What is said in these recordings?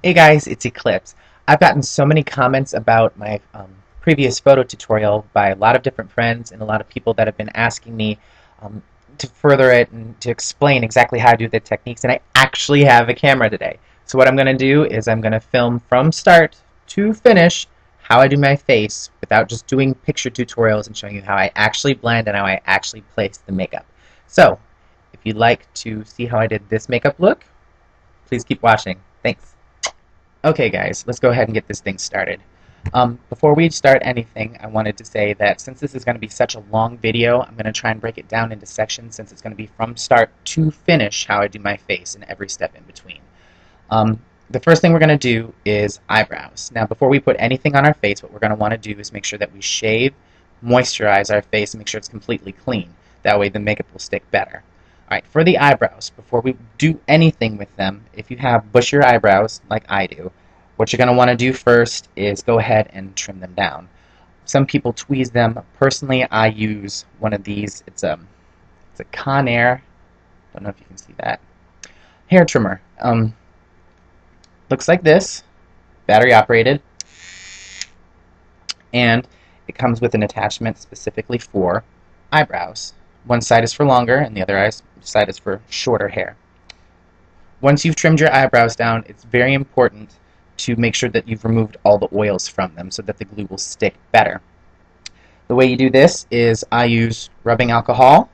Hey guys, it's Eclipse. I've gotten so many comments about my previous photo tutorial by a lot of different friends and a lot of people that have been asking me um, to further it and to explain exactly how to do the techniques, and I actually have a camera today. So what I'm going to do is I'm going to film from start to finish how I do my face without just doing picture tutorials and showing you how I actually blend and how I actually place the makeup. So, if you'd like to see how I did this makeup look, please keep watching. Thanks. Okay guys, let's go ahead and get this thing started. Before we start anything, I wanted to say that since this is going to be such a long video, I'm going to try and break it down into sections since it's going to be from start to finish how I do my face and every step in between. Um, the first thing we're going to do is eyebrows. Now before we put anything on our face, what we're going to want to do is make sure that we shave, moisturize our face, and make sure it's completely clean. That way the makeup will stick better. Alright, for the eyebrows, before we do anything with them, if you have bushier eyebrows, like I do, what you're going to want to do first is go ahead and trim them down. Some people tweeze them. Personally, I use one of these. It's a Conair. Don't know if you can see that. Hair trimmer. Looks like this, battery operated, and it comes with an attachment specifically for eyebrows. One side is for longer, and the other side is for shorter hair. Once you've trimmed your eyebrows down, it's very important to make sure that you've removed all the oils from them so that the glue will stick better. The way you do this is I use rubbing alcohol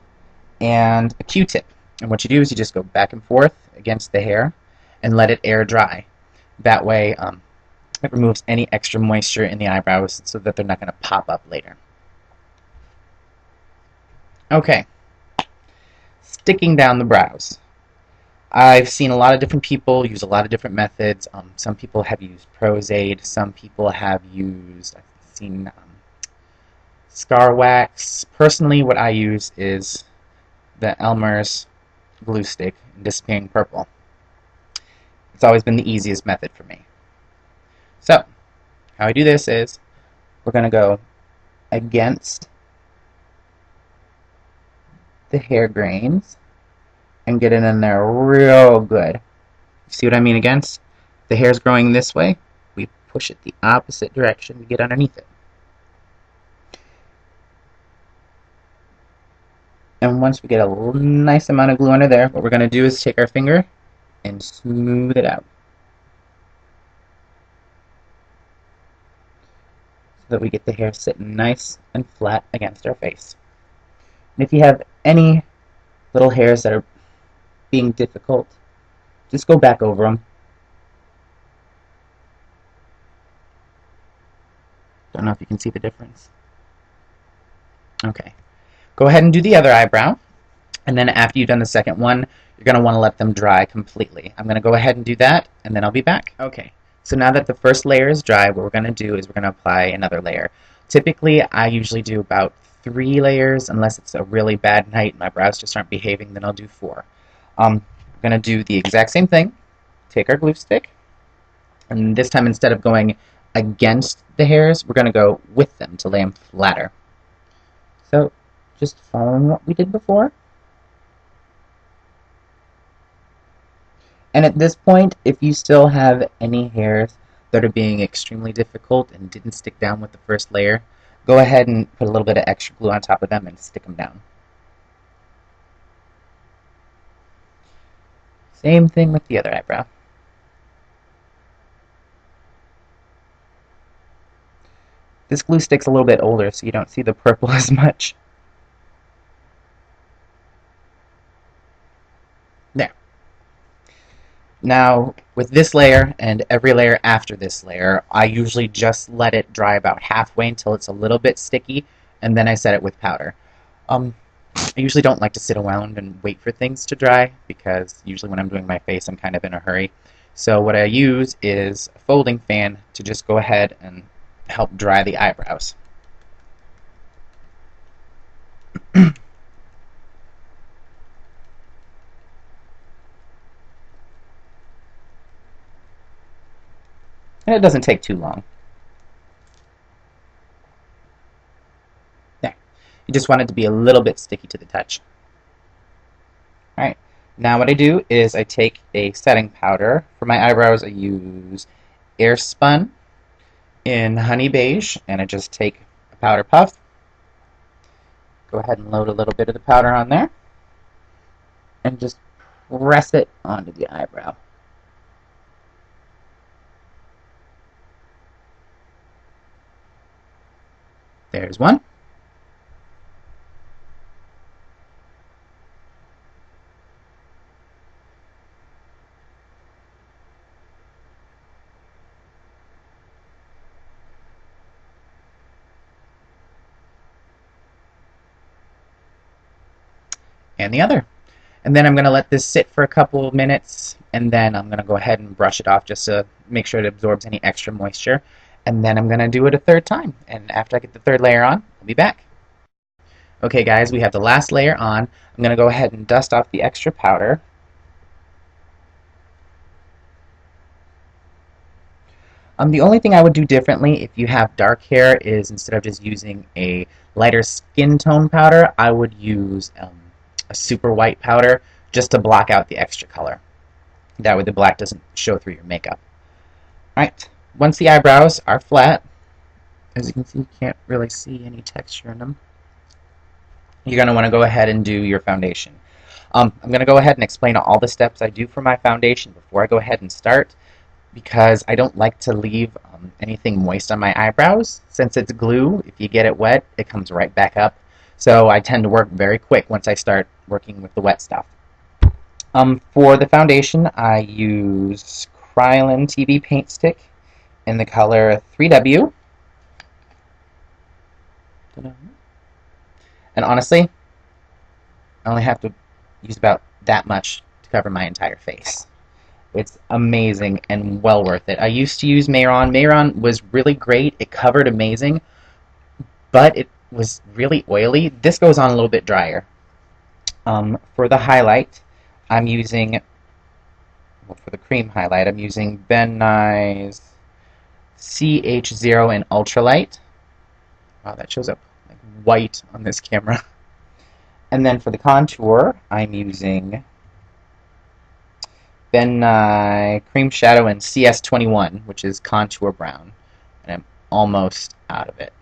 and a Q-tip. And what you do is you just go back and forth against the hair and let it air dry. That way it removes any extra moisture in the eyebrows so that they're not going to pop up later. Okay, sticking down the brows. I've seen a lot of different people use a lot of different methods. Some people have used Pros-Aide. Some people have used, I've seen Scar Wax. Personally, what I use is the Elmer's glue stick in Disappearing Purple. It's always been the easiest method for me. So, how I do this is we're going to go against the hair grains and get it in there real good. See what I mean against? The hair's growing this way, we push it the opposite direction to get underneath it. And once we get a nice amount of glue under there, what we're going to do is take our finger and smooth it out so that we get the hair sitting nice and flat against our face. And if you have any little hairs that are being difficult, just go back over them. Don't know if you can see the difference. Okay. Go ahead and do the other eyebrow. And then after you've done the second one, you're going to want to let them dry completely. I'm going to go ahead and do that, and then I'll be back. Okay, so now that the first layer is dry, what we're going to do is we're going to apply another layer. Typically, I usually do about 3 layers, unless it's a really bad night and my brows just aren't behaving, then I'll do 4. We're going to do the exact same thing. Take our glue stick, and this time instead of going against the hairs, we're going to go with them to lay them flatter. So, just following what we did before. And at this point, if you still have any hairs that are being extremely difficult and didn't stick down with the first layer, go ahead and put a little bit of extra glue on top of them and stick them down. Same thing with the other eyebrow. This glue stick's a little bit older, so you don't see the purple as much. There. Now, with this layer and every layer after this layer, I usually just let it dry about halfway until it's a little bit sticky, and then I set it with powder. I usually don't like to sit around and wait for things to dry, because usually when I'm doing my face, I'm kind of in a hurry. So what I use is a folding fan to just go ahead and help dry the eyebrows. And it doesn't take too long. There. You just want it to be a little bit sticky to the touch. Alright, Now what I do is I take a setting powder. For my eyebrows, I use Airspun in Honey Beige, and I just take a powder puff. Go ahead and load a little bit of the powder on there, and just press it onto the eyebrow. There's one. And the other. And then I'm going to let this sit for a couple of minutes, and then I'm going to go ahead and brush it off just to make sure it absorbs any extra moisture. And then I'm going to do it a third time. And after I get the third layer on, I'll be back. Okay guys, we have the last layer on. I'm going to go ahead and dust off the extra powder. The only thing I would do differently if you have dark hair is instead of just using a lighter skin tone powder, I would use a super white powder just to block out the extra color. That way the black doesn't show through your makeup. Alright, once the eyebrows are flat, as you can see, you can't really see any texture in them, you're going to want to go ahead and do your foundation. I'm going to go ahead and explain all the steps I do for my foundation before I go ahead and start, because I don't like to leave anything moist on my eyebrows. Since it's glue, if you get it wet, it comes right back up. So I tend to work very quick once I start working with the wet stuff. For the foundation, I use Krylon TV Paint Stick in the color 3W. And honestly, I only have to use about that much to cover my entire face. It's amazing and well worth it. I used to use Mehron. Mehron was really great. It covered amazing, but it was really oily. This goes on a little bit drier. For the highlight, I'm using, well, for the cream highlight, I'm using Ben Nye's CH0 in Ultralight. Wow, that shows up like white on this camera. And then for the contour, I'm using Ben Nye Cream Shadow in CS21, which is contour brown. And I'm almost out of it.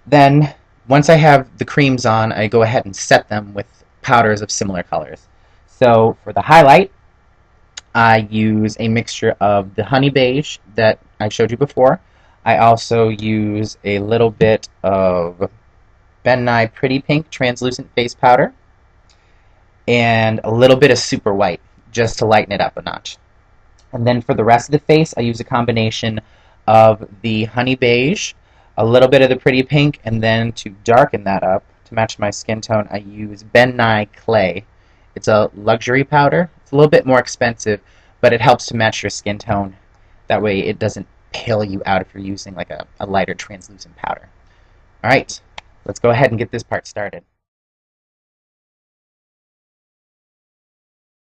Then, once I have the creams on, I go ahead and set them with powders of similar colors. So, for the highlight, I use a mixture of the Honey Beige that I showed you before. I also use a little bit of Ben Nye Pretty Pink Translucent Face Powder and a little bit of Super White just to lighten it up a notch. And then for the rest of the face, I use a combination of the Honey Beige, a little bit of the Pretty Pink, and then to darken that up, to match my skin tone, I use Ben Nye Clay. It's a luxury powder. It's a little bit more expensive, but it helps to match your skin tone. That way it doesn't pale you out if you're using like a lighter translucent powder. Alright, let's go ahead and get this part started.